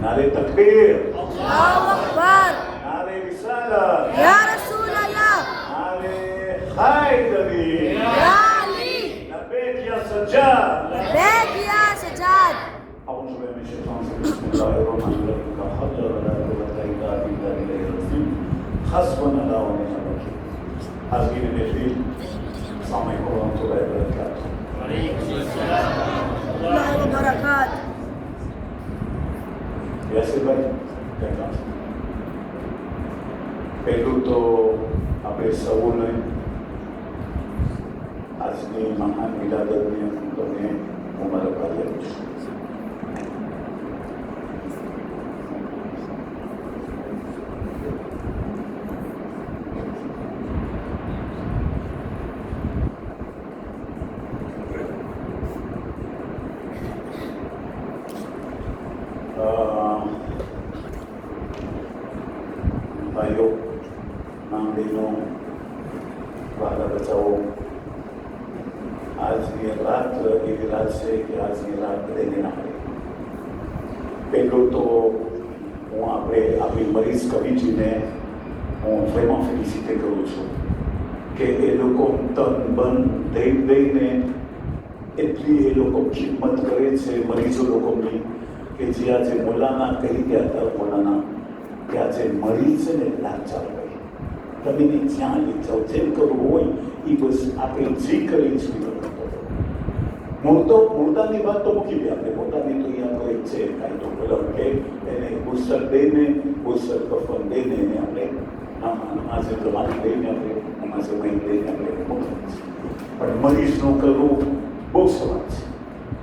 नारे तकबीर, अल्लाहु अकबर, नारे रिसालत, या रसूल अल्लाह, नारे हैदरी, या अली, लब्बैक या सज्जाद, लब्बैक या सज्जाद। अऊज़ु बिल्लाहि मिनश शैतानिर रजीम, बिस्मिल्लाहिर्रहमानिर्रहीम, ला हौला वला कुव्वता इल्ला बिल्लाहिल अज़ीम, हस्बुनल्लाहु व नि'मल वकील। हाज़रीन महफिल, अस्सलाम वालेकुम व रहमतुल्लाहि व बरकातुहू। अल्लाह व बरकात। યાસીરભાઈ કંઈ કામ છે? પહેલું તો આપણે સૌને આજની મહાન વિલાદતને હું તમને મુબારકબાદ આપું છું. ભાઈઓ, નામ બહેનો, વાલા બચાવો, આજની રાત એવી રાત છે કે આજની રાત બધાને ના મળે. પહેલું તો હું આપણી મરીઝ કવિજીને હું ફ્રેમાં ફેલિસિટે કરું છું કે એ લોકો તન બન દઈને એટલી એ લોકો ખિદમત કરે છે મરીઝો લોકોની કે જે આજે મોલાના કહી ગયા હતા, મોલાના કે આજે મરી છે ને લાચાર હોય, તમે જ્યાં લઈ જાઓ, જેમ કરવું હોય એ બસ આપણે જે કરી છીએ. મુર્દાની વાત તો મૂકી દે, આપણે પોતાની તો અહીંયા કોઈ છે કાંઈ તો બોલો કે એને ગુસ્સર દઈને, ગુસ્સર કફન દઈને એને આપણે નમાઝે જમાની લઈને આપણે નમાઝે મહી લઈને આપણે મોકલીએ છીએ. પણ મરીઝનું કરવું બહુ સવાલ છે.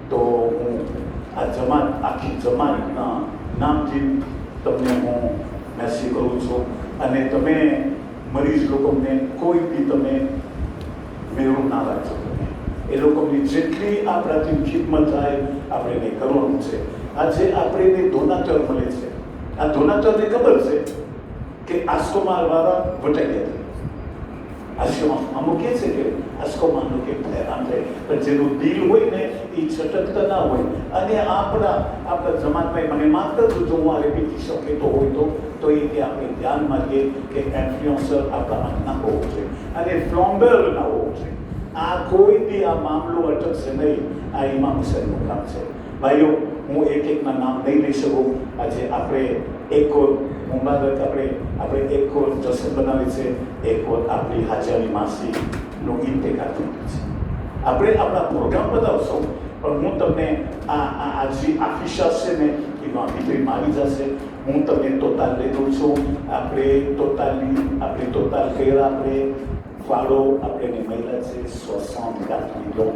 તો હું આ જમાત, આખી જમાતના નામથી તમને હું મેસેજ કરું છું. અને તમે મરીઝ લોકોને કોઈ બી તમે મેળવું ના રાખજો. તમે એ લોકોની જેટલી આપણાથી ખિદમત થાય આપણે એને કરવાનું છે. આજે આપણે ડોનાટર મળે છે. આ ડોનાટરને ખબર છે કે આસ્કોમારવાળા વટાઈ ગયા છે. આસ્કોમાં અમુક કહે છે કે આસ્કોમાનું કે આમ થાય, પણ જેનું દિલ હોય ને એ છટકતા ના હોય. અને આપણા જમાતભાઈ મને માફ કરજો જો હું આ રેપીટી શકેતો હોય તો એ કે આપણે ધ્યાન માંગીએ કે ઇન્ફ્લુએન્સર આપણામાં ના હોવું જોઈએ અને ફ્લોમ્બર ના હોવું જોઈએ. આ કોઈ બી આ મામલો અટકશે નહીં. આ ઇમામ હુસૈનનું કામ છે. ભાઈઓ, હું એકના નામ નહીં લઈ શકું. આજે આપણે એક મુબારક આપણે એક જશ્ન બનાવી છે, એક આપણી હાજાની માસીનું ઇન્તેકાલ થયું છે. આપણે આપણા પ્રોગ્રામ બતાવશો, પણ હું તમને આ જે આફિશા છે ને એમાં વીજળીમાં આવી જશે. હું તમને ટોટાલ લઈ દઉં છું. આપણે ટોટાલ કર્યા આપણે ફાળો આપણે મહિલા છે 64 millions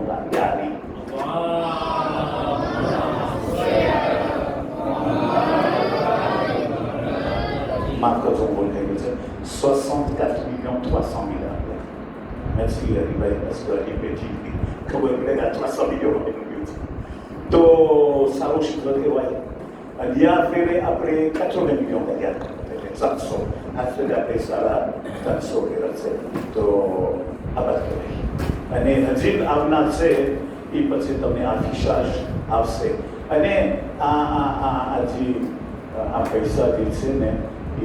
d'Ariani. માફ કરજો, બોલ થઈ ગયું છે 64,300,000. Merci Aliભાઈ, parce que Ali બેટી ખબર પડે કે 300 millions બની ગયું છે તો સારું શીખવા કહેવાય. અહીંયા ફેરે આપણે 80 millions કર્યા, 700 આ ફેરે આપણે સારા 300 કર્યા છે. તો આ વાત કહેવાય. અને હજી આવનાર છે એ પછી તમને આ વિશ્વાસ આવશે. અને આ પૈસા જે છે ને એ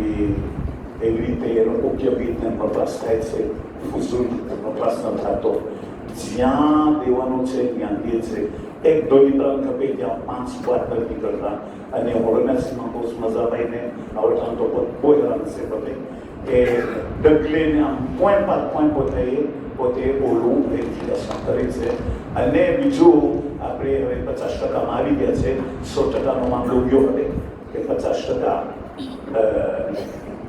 એવી રીતે એનો ઉપયોગી રીતે વપરાશ થાય છે, ફૂઝુલ વપરાશ ન થતો. જ્યાં દેવાનું છે ત્યાં દે છે. એક ડોલીત્રણ ખપે ત્યાં 5 વાર નથી કરતા. અને ઓર્ગેનાઇઝમાં બહુ મજા આવીને આવડતા તો બહુ હેરાન છે બધે કે ડગલીને આમ પોઈન્ટ પોતે ઓલું વેરિફિકેશન કરે છે. અને બીજું આપણે હવે 50% આવી ગયા છે. 100%નો મામલો ગયો હવે કે 50%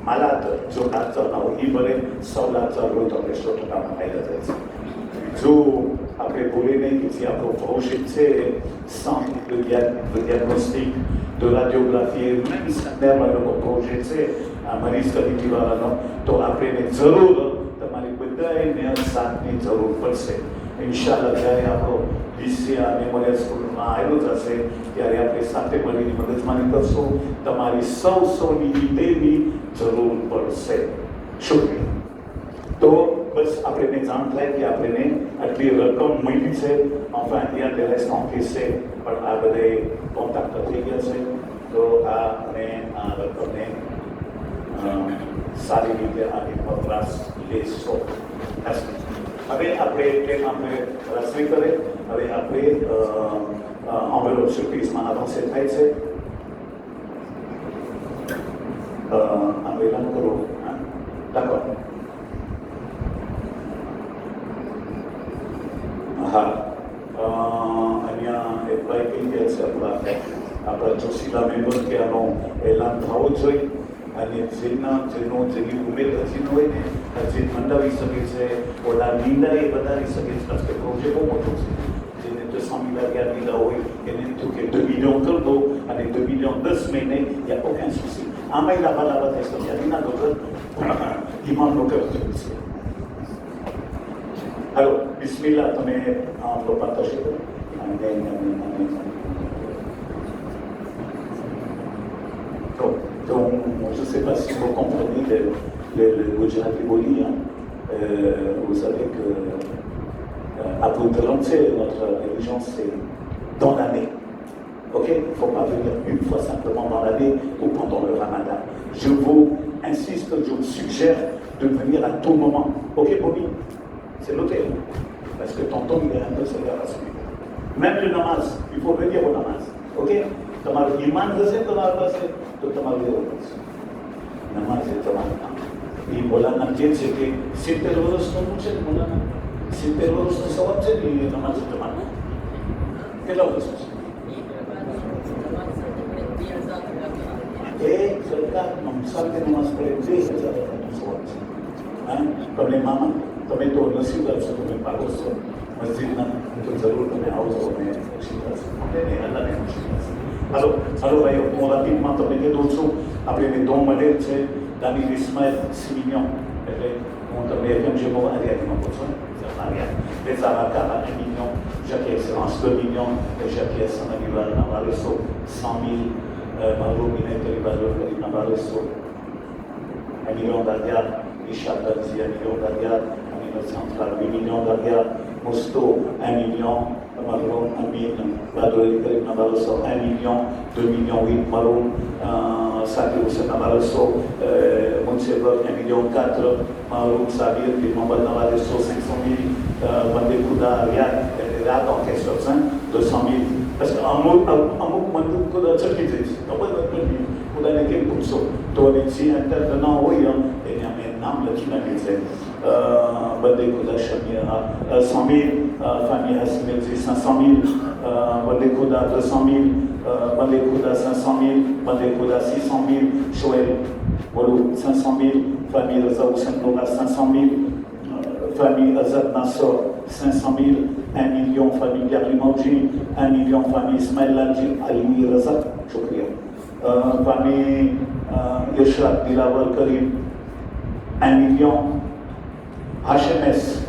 માલાત જો લાચારના હોય એ ભલે 100 લાચાર હોય તો આપણે 100%માં ફાયદા જાય છે. જો આપણે બોલી નહીં કે જે આપણો ભવિષ્ય છે centre de diagnostic de radiographie મેં લોકો પ્રોજેક્ટ છે આ મરીઝ કમિટીવાળાનો, તો આપણે જરૂર તમારી બધાને સાથની જરૂર પડશે. ઇન્શાલ્લાહ જ્યારે આપણો વિષય મેમોરિયલ સ્કૂલમાં આવેલો જશે ત્યારે આપણે સાથે મળીને મગજમારી કરશું. તમારી સૌની હિતેની જરૂર પડશે. શુક્રિયા. તો બસ આપણે જાણ થાય કે આપણે આટલી રકમ મળી છે, enfin il y a des restes encaissés પણ આ બધે કોન્ટેક્ટ થઈ ગયા છે, તો આ અને આ રકમને સારી રીતે આની વપરાશ લેશો. હવે આપણે કેમ આપણે રસોઈ કરે, હવે આપણે enveloppe surprise-માં avancé થાય છે. આવેદન કરો. d'accord. હા, અહીંયા એપ્લાય થઈ ગયા છે આપણા જોશીલા મેમ્બર કે આનો એલાન થવો જોઈએ, અને જેની ઉમેદ હજી ન હોય ને હજી મંડાવી શકે છે, ઓલા નિંદા એ વધારી શકે છે, કારણ કે પ્રોજેક્ટ બહુ મોટો છે. જેને 200 milliards લીધા હોય એને તો કે 2 millions કરી દો અને 2 millions 10 મહિને, il y a aucun souci. આમાં લાંબા થઈ શકે એના વગર ઇમામનો કરજો છે. હાલો, બિસ્મિલ્લાહ, તમે લોપા થશે. Donc, je ne sais pas si vous comprenez le Gujarati Boli. Vous savez que Abu Dhabi, notre religion, c'est dans l'année. Ok, il ne faut pas venir une fois simplement dans l'année ou pendant le Ramadan. Je vous insiste, je vous suggère de venir à tout moment. Ok, Bobby, c'est l'hôtel. Parce que tonton, il est un peu sévère à suivre. Même le namaz, il faut venir au namaz. Ok, તમારું ઈમાન હશે તમારા પાસે તો તમારું એવું થશે. નમાઝ એ તમારા એ મોલાના જે છે કે 70 વર્ષનું છે ને મોલાના 70 વર્ષનો સવાલ છે ને એ નમાઝ તમારા કેટલા વર્ષ છે? એક સરકાર સાથે નમાઝ પડે 2000 સવાલ છે. હા, તમને મામા તમે તો નસીબદાર છો, તમે પાડો છો મસ્જિદના, તો જરૂર તમે આવજો અને નસીબદાર છો એને અલ્લાહને નસીબદાર છે. હાલો ભાઈઓ, હું રાતીમાં તમને કીધું છું, આપણે દો મળેલ છે દાની ઇસ્માઇલ સિમિનિયન, એટલે હું તમને comme je m'en allais avec mon poisson, ça va bien. Les avocats à 1 million, Jacques Excellence 2 millions, et Jacques Excellence Navareso 100 000, Malroumine Kalibalou Navareso 1 million d'Adia, Richard Darzi 1 million d'Adia, Amino Central 8 millions d'Adia, Mosto 1 million, Maroum Amin, Badouri Karim Navareso 1 million, 2 millions 8 Maroum, Sadi Hussein Navareso, Montsever 1 million 4, Maroum Sabir, Mohamed Navareso 500 000, Bandekouda Riyad, Riyad en question 200 000. Parce qu'Amouk Mandouk Kouda Tchakidis, Kouda Nekem Poutso, Toanitsi intervenant, oui, et il y a maintenant le Kinamidze, Bandekouda Chamira 100 000, famille Hassimedzi 500 000, Bandekouda 200 000, Bandekouda 500 000, Bandekouda 600 000, Shoel Walou 500 000, famille Razaou Sendola 500 000, famille Azad Nassor 500 000, 1 million famille Gary Maudji, 1 million famille Ismail Ladji, Ali Razak, Choukria, famille Yeshrat Dilawar Karim, 1 million, HMS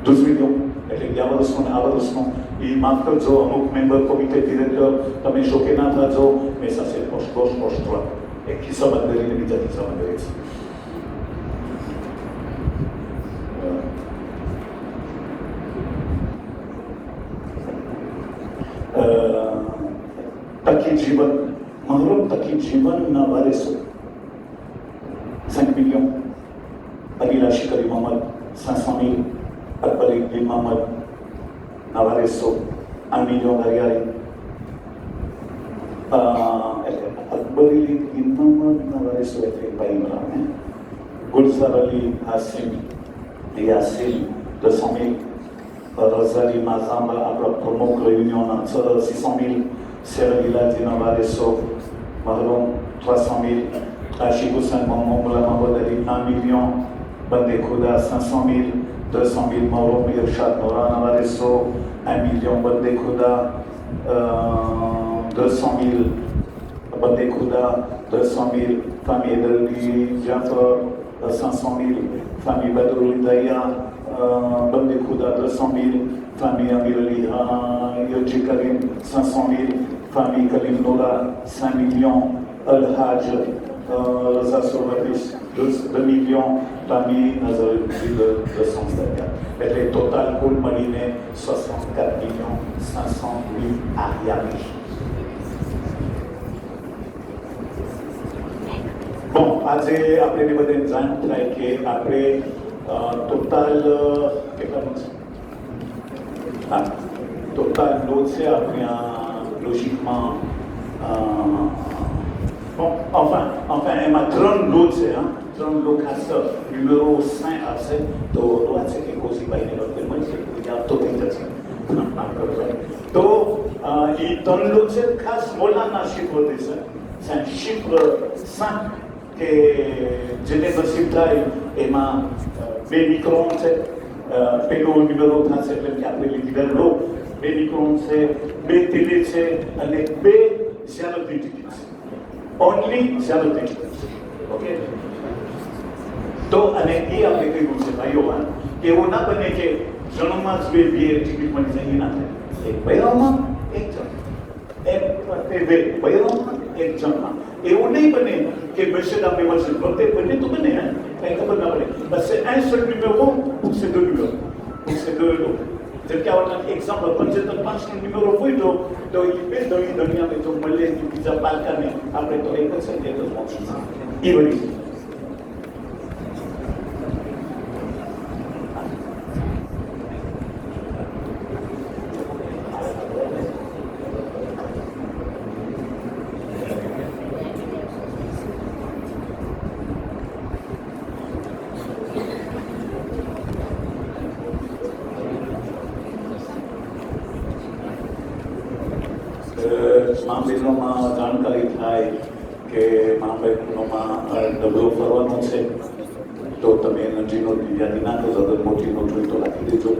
12 millions, એટલે ગયા વર્ષનો આ વર્ષનો એ માફ કરજો, અમુક member કોમિટે director તમે શોકે ના થજો, mais ça c'est poche gauche, poche droite, et ખિસ્સામાં કરીને બીજા ખિસ્સામાં કરે છે. તકી જીવન, મહરૂમ તકી જીવનના વારિસો 5 millions, Adila Shikari Mohamed 500 000, Akbar Ibn Mohamed Navareso 1 million d'Ariari, Akbar Ibn Mohamed Navareso était pas Imran, Gulzar Ali Hassim Yassil 200 000, Rosalie Mazamba après promo réunion 600 000, Serre Viladi Navareso Mahroum 300 000, Rachid Hussein Moula Mahmoud Ali 1 million, Bandekouda 500 000, 200 000 Mahroum Irshad Noura Navareso 1 million, Bandekouda 200 000, Bandekouda 200 000, famille Edelgi Jafar 500 000, famille Badrou Daya, Bandekouda 200 000, famille Amir Ali Yoji Karim 500 000, famille Kalim Noura 5 millions, Al-Hajj Raza સોલવીસ 2 millions familles Nazareth de 200 એટલે total કુલ મળીને 64,500,000 arriérés. Bon, આજે આપણે બધાને જાણ થાય કે આપણે total કેટલા હા ટોટલ લોડ છે આપણે લોજિકમાં bon, enfin, એમાં 3 લોડ છે હા 3 લોડ ખાસ numéro 5 આવશે તો આ છે કે કોશીભાઈને વખતે મળશે તો થઈ જશે તો એ 3 લોડ છે ખાસ મોલાના શિફ્ર છે c'est un chiffre 5 કે જેને નસીબ થાય એમાં 2 મિક્રોન છે પેલો numéro થશે એટલે કે આપણે લીધેલ લો 2 મિક્રોન છે 2 ટેલે છે અને 2 ઝેનોટિક છે only ઝેનોટિક ઓકે તો અને એ આપણે કહ્યું છે ભાઈઓ કે એવું ના બને કે જન્મમાં જ 2 ટિકિટ મળી જાય એ ના થાય એક બૈરામાં એક જણ એક બૈરામાં એક જણમાં એવું નહીં બને કે monsieur dans mes voisins peut-être બને તો બને hein કઈ ખબર ના પડે બસ c'est un seul numéro pour ces 2 numéros pour ces 2 lots જેમ કે આવતા એક્ઝામ્પલ 75 numéro હોય તો એ બે દુનિયામાં જો મળે બીજા બાલકાને આપણે તો એક જ સંખ્યા તો પહોંચી એ બની મા બહેનોમાં જાણકારી થાય કે મા બહેનોમાં ડબલો ફરવાનો છે તો તમે એનર્જીનો યાદી ના કરો અગર મોટી નોટ હોય તો રાખી દેજો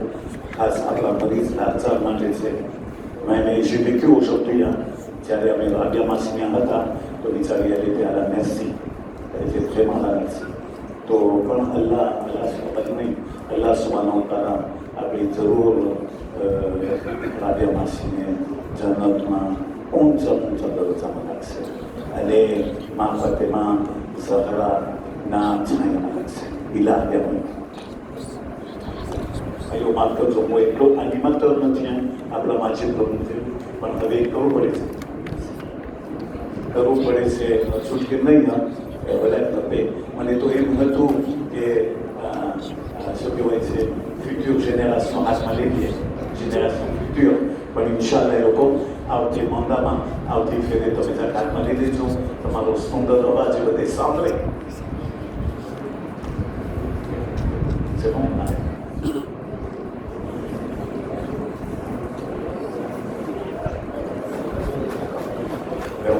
ખાસ આપણા મરીઝ લાચાર માટે છે મેં જે vécu aujourd'hui જ્યારે અમે રાગ્યા માસીમાં હતા તો બિચારી elle était à la merci elle était vraiment à la merci તો પણ અલ્લાહ નહીં અલ્લાહ સુબહાનહુ તઆલા આપણી જરૂર રાગ્યા માસીને જન્નતમાં ઊંચા દરજ્જામાં લાગશે અને મા ફાતિમા ઝહરાના છાયામાં લાગશે ઇલાહિયામાં ભાઈઓ માફ કરજો હું એટલો નિમંત્રણ નથી આપણા માજી પ્રભુ છે પણ હવે કરવું પડે છે છૂટકે નહીં બધા તપે મને તો એમ હતું કે શું કહેવાય છે ફ્યુચર જેનેરેશન હાથમાં લઈ લઈએ જેનેરેશન ફ્યુચર પણ ઇન્શાલ્લાહ એ લોકો આવતી મંદામાં આવતી ફેરે તમે ત્યાં હાથમાં લઈ લેજો તમારો સુંદર અવાજ એ બધે સાંભળે c'est bon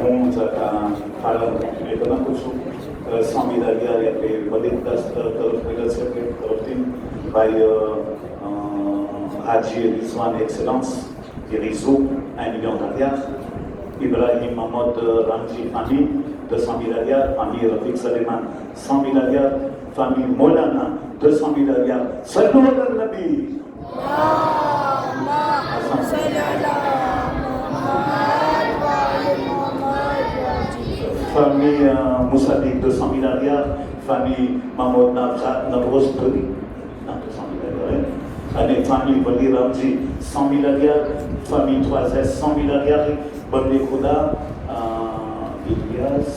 હું પાલન એ તો નાખું છું સ્વામી દાદિયા આપણે બધી તરફથી ભાઈ હાજી Rizwan excellence Rizou, 1 million d'arias. Ibrahim Mahmoud Ramji famille, 200,000 arias. Famille Rafik Saleman, 100,000 arias. Famille Molana, 200,000 arias. Sallu ala Nabi. Famille Moussadik, 200,000 arias. Famille Mahmoud Navroz Beri, 200,000 arias. અને famille Wali Ramji 100,000 arias, famille 3S 100,000 arias, Bande Khuda Ilyas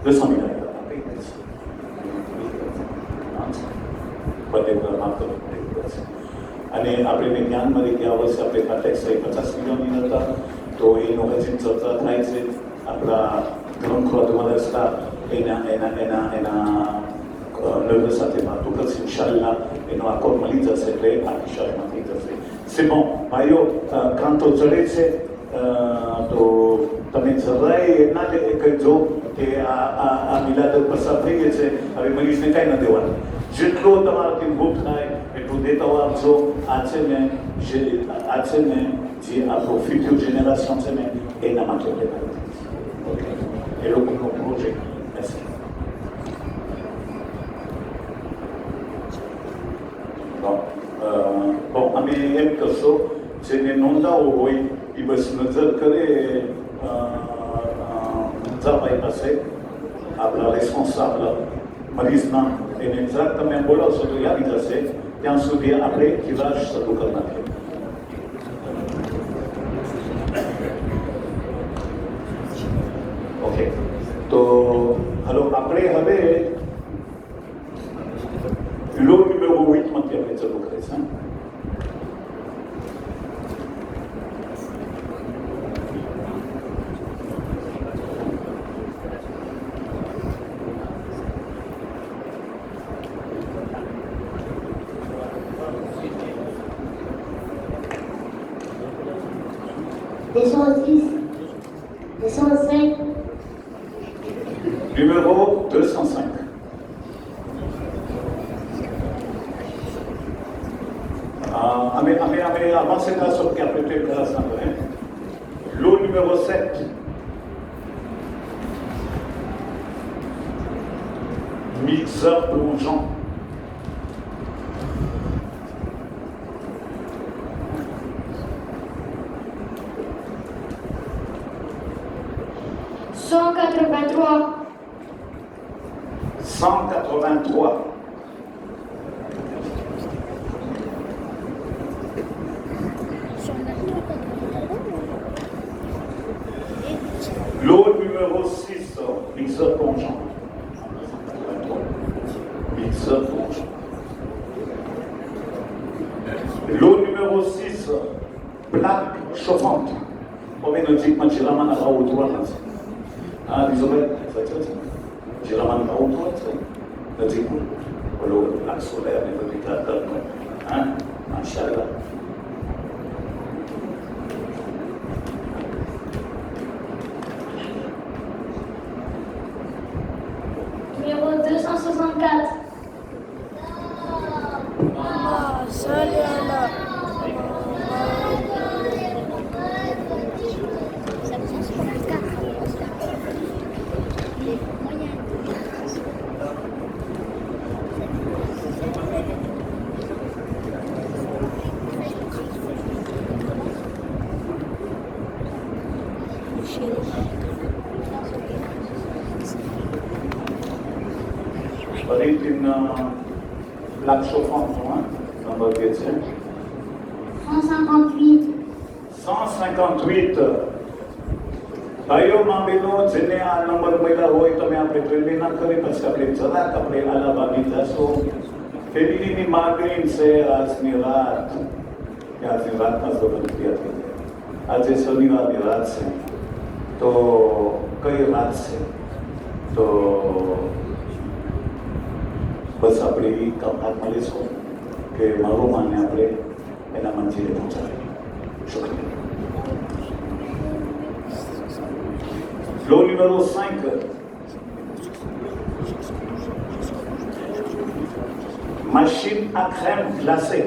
200,000 arias. Bande Khuda માફ કરો અને આપણે જ્ઞાનમાં લઈ ગયા વર્ષે આપણે ખાતે 150 મિલિયનની હતા તો એનો હજી ચર્ચા થાય છે આપણા ગ્રંથો દ્વારા એના નર્વ સાથે વાતો કરશે ઇન્શાલ્લાહ એનો આકોર મળી જશે એટલે આ વિષયમાં થઈ જશે c'est bon ભાઈઓ કાંતો ચડે છે તો તમે જરાય ના કહેજો કે આ મિલાદ પસાર થઈ ગઈ છે હવે મરીઝને કાંઈ ન દેવાનું જેટલો તમારાથી ભૂખ થાય એટલું દેતા આવજો આ છે ને જે આપણો ફ્યુચર જેનરેશન છે ને એના માટે ઓકે એ લોકોનો પ્રોજેક્ટ bon અમે એમ કરશો જેને નોંધાવો હોય એ બસ નજર કરે મુંજાભાઈ પાસે થશે. આપણા રિસ્પોન્સાબલ મરીઝના એને જરાક તમે બોલાવશો તો યાદ જશે. ત્યાં સુધી આપણે ઇલાજ શરૂ કરી નાખીએ. ઓકે, તો હલો, આપણે હવે લો ન્યુમેરો 8 માંથી આપણે ચાલુ કરીશું. Numéro 205. Hame avancer la sorte qui a prêté le classe. Lot numéro 7. Mixeur plongeant. Lot numéro 6, mixeur plongeant. Mixeur plongeant. Lot numéro 6, plaque chauffante. Oménotique, je la main à autour. Ah, désolé, ça tient. Je la main à autour. Le type, le plaque solaire, le ventilateur. Hein, machallah. Numéro 264. Avec une plaque chauffante, number 158. 158. ભાઈઓ માં બહેનો જેને આ number મળ્યા હોય તમે આપણે training ના કરી પછી આપણે જરાક આપણે આલા ભાગી જશો. ફેમિલીની માગણી છે આજની રાત કે આજની રાતના સ્વતંત્ર્ય થઈ જાય. આજે શનિવારની રાત છે તો કઈ રાત છે તો બસ આપણે એ હાથ મળીશું કે મારો માને આપણે એના મંજિરે પહોંચાડીએ. શુક્રિયા. Lot numéro 5. Machine à crème glacée.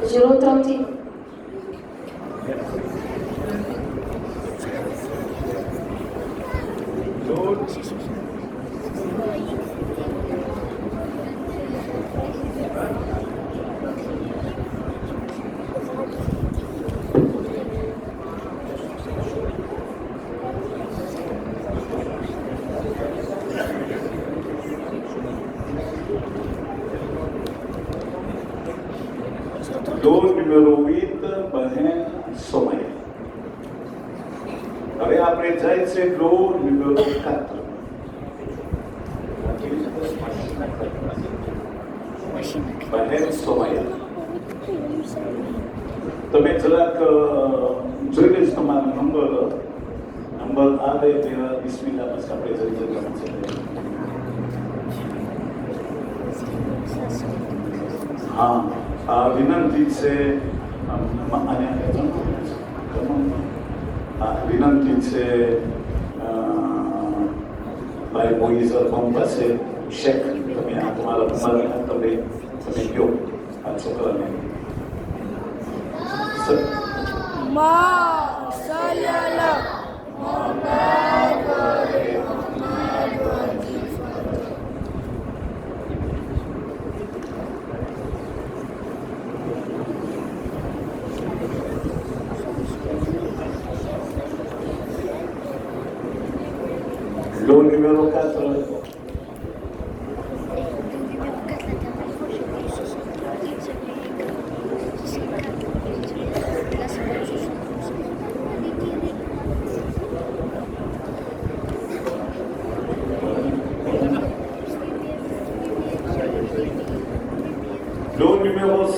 Numéro 30. Lot numéro 8, બહેન સોમૈયા. હવે આપણે જાય છે lot numéro 4. બહેન સોમૈયા. તમે જરાક જોઈ લેજો તમારો નંબર આવે તેવા બિસ્મિલ્લાહ પછી આપણે જઈ જવાનું છે. હા, વિનંતી છે વિનંતી છે ભાઈ મોઈઝર ફોર્મ પાસે શેખ તમે આ તમારા તમે કહો આ છોકરાને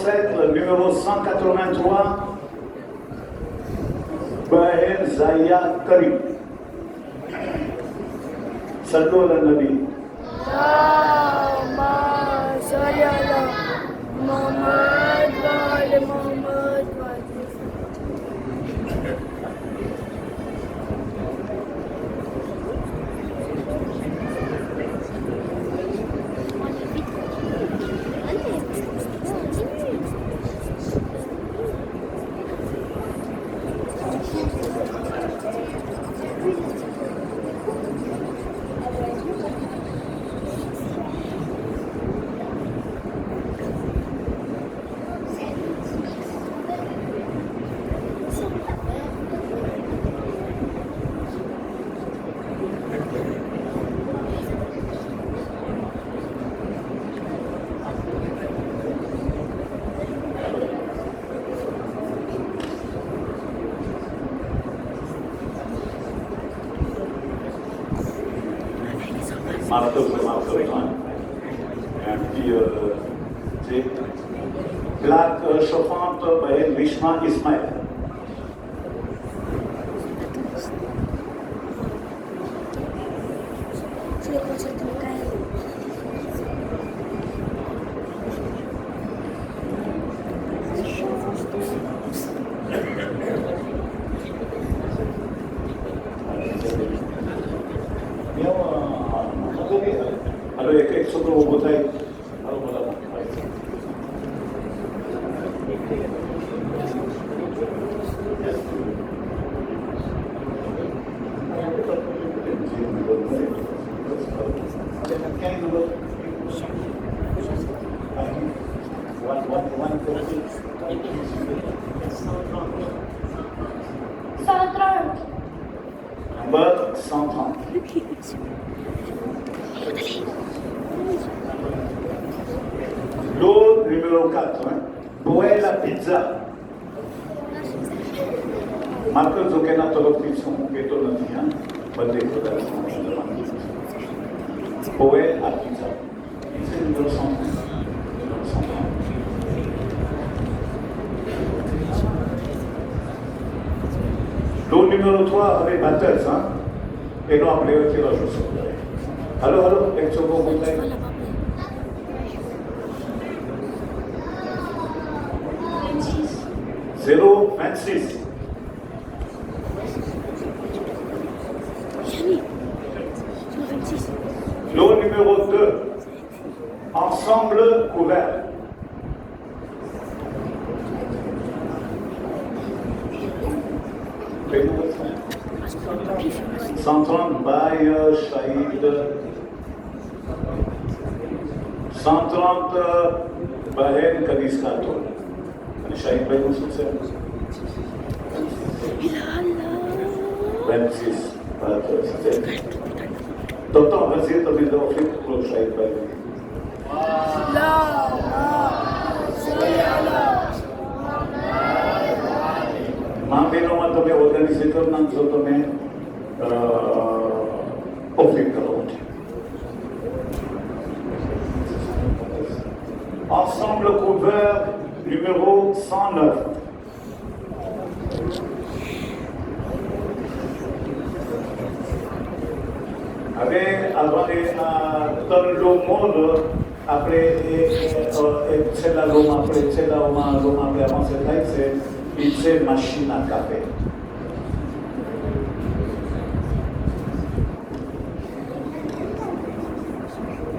7, le numéro 183, Baher Zaya Karim. Sallu ala Nabi. اللهم صل على محمد وعلى محمد Et puis, c'est plaque chauffante Baher Vishma Ismail. Alors, il y a quelque chose au bouteille. Alors, voilà. Number 130. L'eau numéro 4, Boé la pizza. Marque Zokena Tolopizzo, qui est au Latin, Boé la pizza. C'est le numéro 130. L'eau numéro 3 avec batteuse, et non après le tirage au sort. Alors, est-ce que vous voulez? 026. Lot numéro 2. Ensemble couvert. Centrant by Shahid. 130 Baher Kadiskato. Shahid Bhai Musul se 26. Toto Hazir to by dal fit pro Shahid Bhai. Mambinoમાં તમે ઓર્ગેનાઇઝેટર નામ છો તમે ઓફિટ કરો છો. Ensemble couvert numéro 109. Avant le monde, après c'est la Rome, après c'est la Rome, après avant c'est machine à café.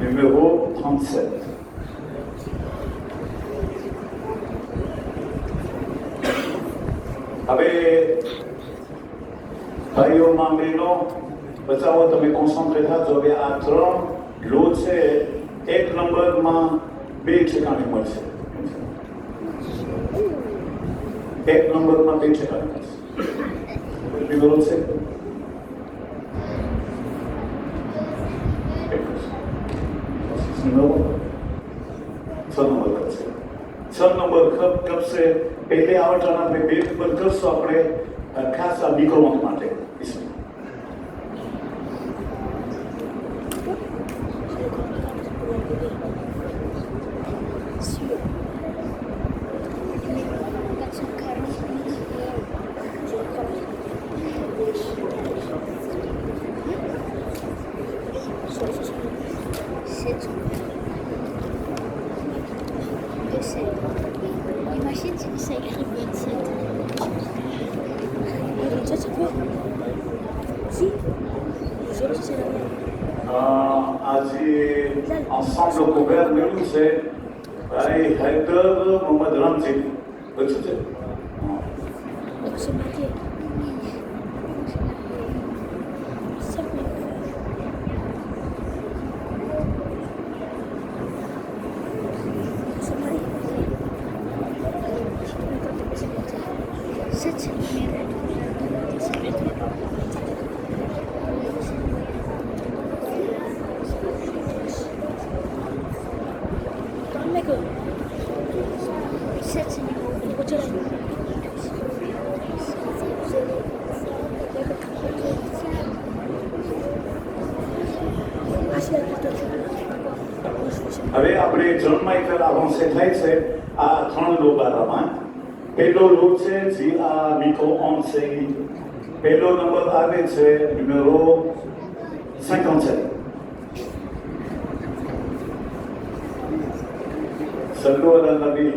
Numéro 37. Avec Bayo Mameno, બચાવો તમે concentrate થા જો હવે આ 3 લો છે એક નંબરમાં 2 ઠેકાણે મળશે. એક નંબરમાં 2 ઠેકાણે મળશે. બીજો છે 6 નંબર કબ છે પહેલે આવટના આપણે 2 નંબર કરશું આપણે ખાસ આ નીકળવા માટે. Die machine, c'est écrit 27. Si, c'est la même. આજે ensemble couvert મેળવ્યું છે ભાઈ હૈદર મોહમ્મદ રામજી બચ્યું છે C'est marqué. હવે આપણે જોન માઇકલ avancé થાય છે આ 3 લોબારામાં પહેલો લો છે જી આ મિકો 11 પહેલો નંબર આવે છે numéro 57 સલ્લુ અલા નબી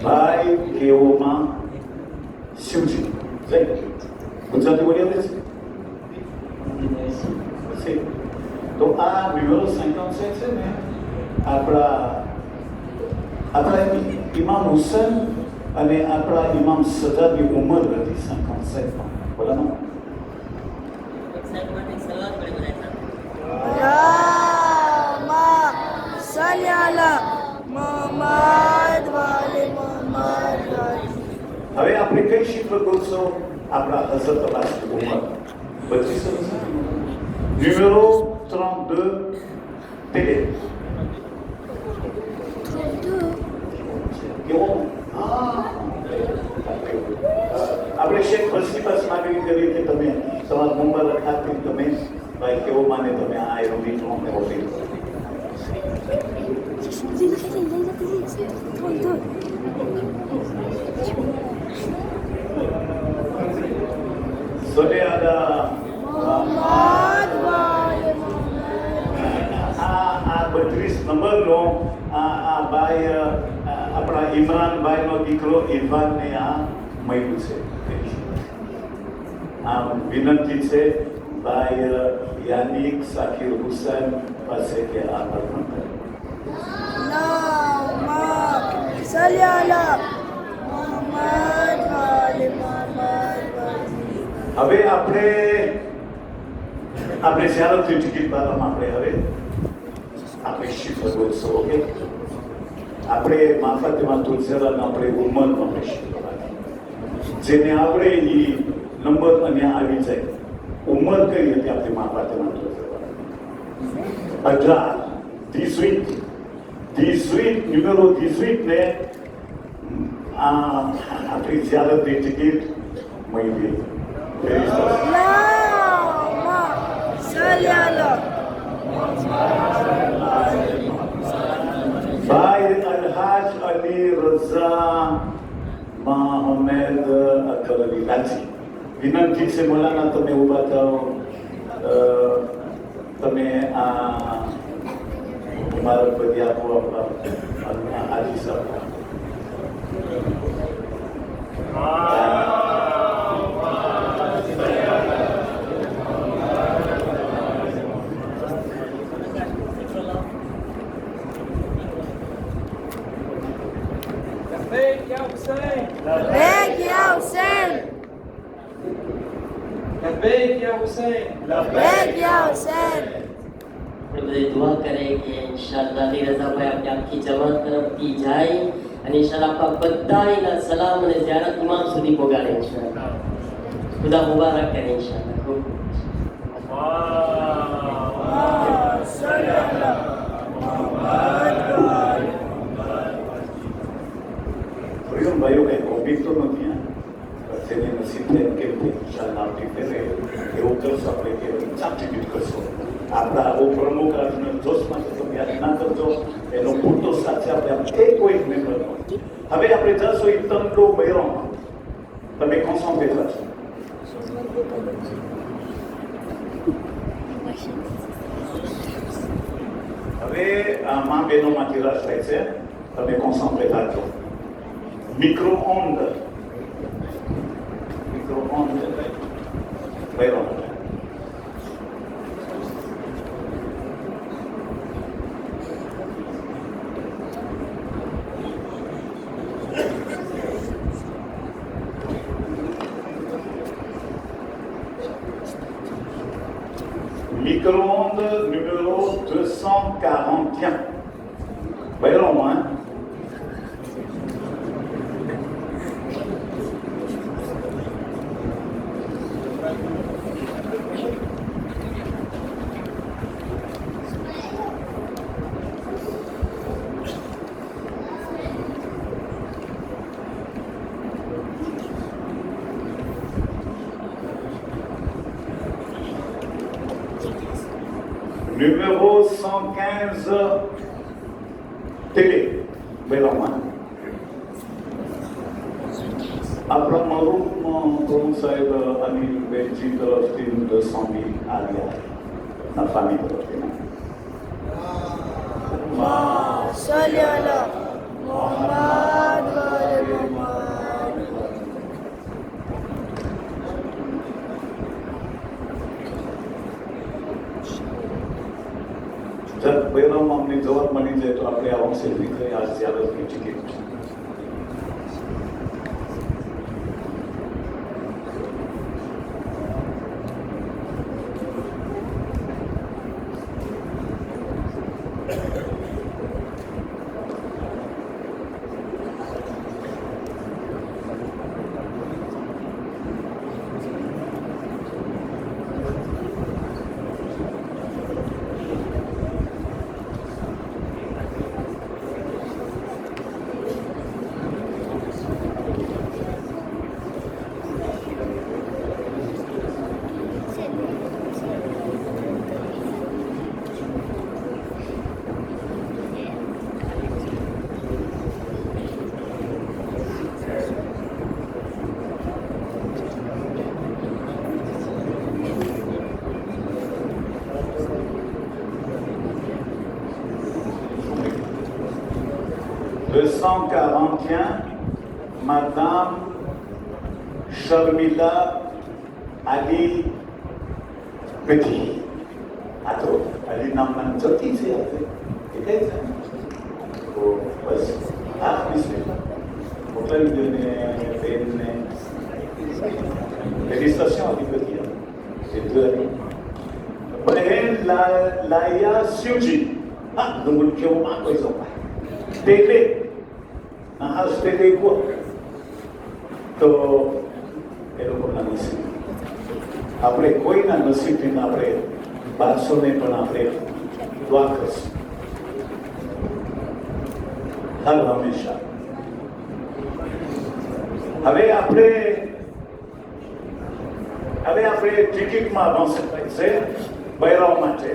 ભાઈ કેઓમાં શિવજી જય ગુજરાતી બોલી આવે છે તો આ numéro 57 છે ને આપણા ઇમામ હુસૈન અને આપણા ઇમામ સજાદની ઉંમર હતી 57 માં બોલાનો હવે આપણે કઈ શિફ્ટ કરશો આપણા હઝરત અબ્બાસની ઉંમર 25 વર્ષ numéro 32 télé 32. આપણે શેખ બસની બસ માંગણી કરી કે તમે તમારા નંબર લખાતી તમે ભાઈ કેવો માને તમે આ એરોબિક અમને ઓફી સોલે આદા આ 32 નંબરનો આ ભાઈ આપણા ઇમરાનભાઈનો દીકરો ઇરફાનને આ મળ્યું છે આ વિનંતી છે ભાઈ યાનિક સાકિર હુસૈન પાસે કે આ અર્પણ કરે હવે આપણે જ્યારથી ટિકિટ પાડવામાં આપણે શિફ્ટ કરશું ઓકે આપણે માફાતમાં તુલસેરાને આપણે ઉંમરનો આપણે શિફ્ટ કરવાની જેને આપણે એ નંબર અને આવી જાય ઉંમર કઈ હતી આપણી માફાતમાં તુલસેરા 18 numéro 18 ને આપણી જ્યારથી ટિકિટ મળી ભાઈ અલહાજ અલી રઝા મોહમ્મદ અકબરી રાજી વિનંતી છે મોલાના તમે ઊભા થાઓ તમે આ મારા બધી આપો આપણા હાજી સાહેબ لبيك يا حسين لبيك يا حسين لبيك يا حسين لبيك يا حسين આપણે દુઆ કરે કે ઇન્શાઅલ્લાહ અલી રઝાભાઈ આપણે આખી જમાત તરફથી જાય અને ઇન્શાઅલ્લાહ આપણા બધાયના સલામ અને ઝિયારત ઇમામ સુધી પહોંચાડે ઇન્શાઅલ્લાહ ખુદા મુબારક કરે ઇન્શાઅલ્લાહ ખૂબ ભાઈઓ કઈ કોપી તો નથી તેને નસીબ થાય કે ઇન્શાઅલ્લાહ આપણી ફેરે એવું કરશો આપણે કે ચાપટીપીટ કરશો આપણા પ્રમુખ આજના જોશમાં તમે યાદ ના કરજો એનો પૂરતો સાથે આપણે કોઈ મેમ્બરનો હવે આપણે જશો એ તંડો બૈરોમાં તમે કોન્સન્ટ્રેટ થશો મા બહેનોમાંથી રસ થાય છે, તમે કોન્સન્ટ્રેટ રાખજો. micro-ondes. Micro-ondes. Bairon. Micro-ondes numéro 241. Bairon, hein? Numéro 115, télé. Bairon. Abramarum, comme ça, Anil Belgi de l'Oftin 200 000 alias. La famille de l'Oftin. صل على محمد وآل محمد. જબ બહેનોમાં અમને જવાબ મળી જાય તો આપણે આ વખતે નીકળે આ જ્યારથી ticket. Le 141, Madame Sharmila Ali Petit. Attends, Ali Namman Joti, c'est ça. Oh, bas. Ah, bismillah. Pourquoi il donnait une félicitations à Petit. C'est deux amis. Behen Laia Siuji. Ah, nous ne pouvons pas quoi ils ont pas. Télé. Nahas télé quoi. તો એ લોકોના નસીબ. આપણે કોઈના નસીબથી આપણે 1200ને પણ આપણે દુઆ કરશું. હર હંમેશા. હવે આપણે ટિકિટમાં અનાઉન્સ થાય છે બૈરાવ માટે.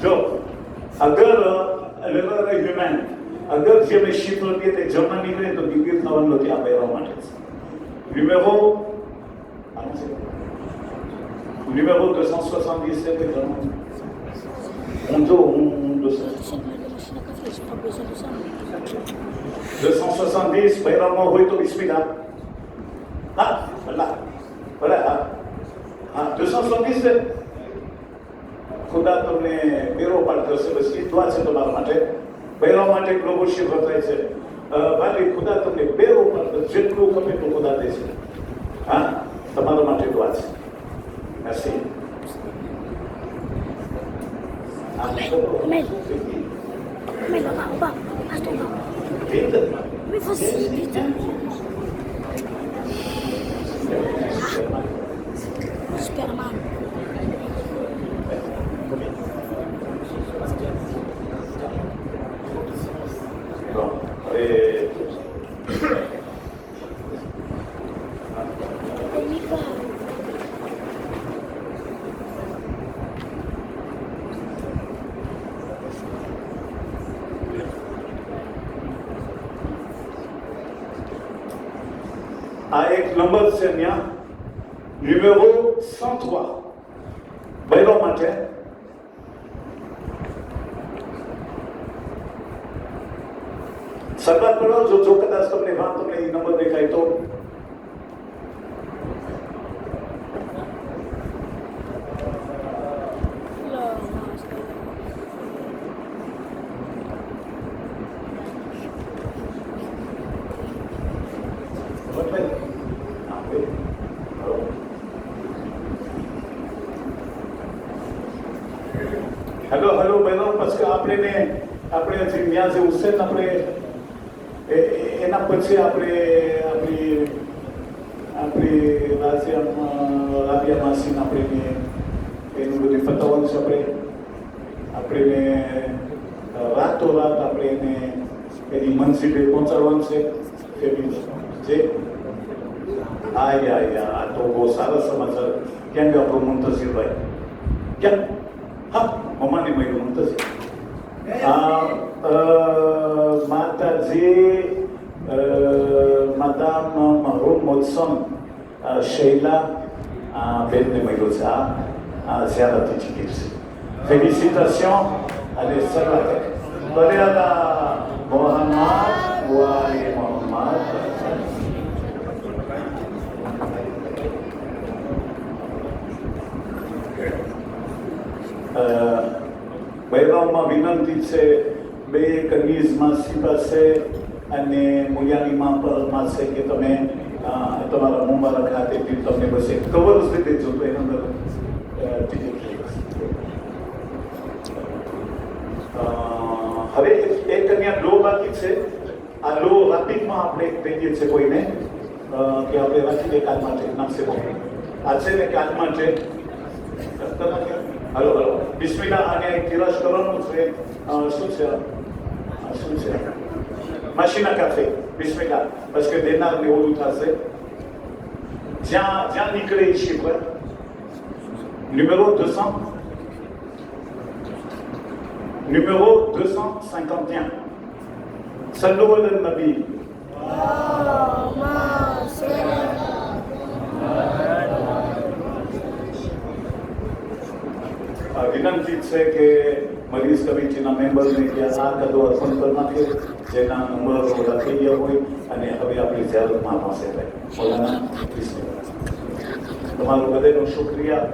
જો અગર હ્યુમેન અગર જે મેં શીત હતી તે જમવા નીકળે તો દિવ્ય થવાનું નથી આ બૈરાવ માટે numéro 277 est vraiment on 270 બૈરાવમાં હોય તો બિસ્મિલ્લાહ. હા voilà હા 270 ખુદા તમને બેરો પાડ કરશે. બસ એ દુઆ છે તમારા માટે. બૈરાવ માટે ગ્લોબલ શિફ્ટ થાય છે. ભાઈ ખુદા તમને બેરો પાડ જેટલું ગમે એટલું ખુદા દે છે. હા તમારા માટે દુઆ છે. merci. Amel, on va, passe ton bas. Vite. Mais vas-y, putain. Superman. Bon, et On y va. આ એક નંબર છે ત્યાં ન્યુમેરો 103 બહેનો માટે શરૂઆત કરો જો કદાચ તમને એ નંબર દેખાય તો હેલો બહેનો પછી આપણે જે ત્યાં જે હુસેન આપણે એના પછી આપણે આપણી રાબિયા માસીને આપણે એનું બધું પતાવવાનું છે આપણે રાતોરાત આપણે એને એની મનસીબે પહોંચાડવાનું છે જે આ તો બહુ સારા સમાચાર કેમ કે આપણું મુંતઝીરભાઈ કેમ હા મમ્માની મહિનું મુંતઝીર માતાજી માદામ મહરૂમ મોત્સન શૈલા બેનને મળ્યો છે આ ઝિયારતી ચીકી છે ફેલિસિટેશન અને સલાહ બરેલા મોહમ્મદ વાલી મોહમ્મદ બહેરાઓમાં વિનંતી છે બે કનીઝ માસી પાસે અને મુયાની પાસે કે તમે તમારા મુંબારા ખાતેથી તમને બસ એક કવર જ રીતે જોતો એના અંદર ટિકિટ હવે એક અહીંયા લો બાકી છે આ લો રાપિડમાં આપણે કહીએ છીએ કોઈને કે આપણે રાખી દે કાલ માટે નામસે આ છે ને કાલ માટે હલો બિસ્મિલ્લાહ આને તિરાશ કરવાનું છે શું છે માશીના કાફે બિસ્મિલ્લાહ બસ કે દેનારને ઓલું થશે જ્યાં નીકળે એ શિફર numéro 251 સલ્લુ અલન નબી વિનંતી છે કે મરીઝ કમિટીના મેમ્બરને ત્યાં આ કદો અર્પણ કરી નાખે જેના નંબર લખી ગયા હોય અને હવે આપણી ઝિયારતમાં પાસે થાય તમારું બધાનો શુક્રિયા.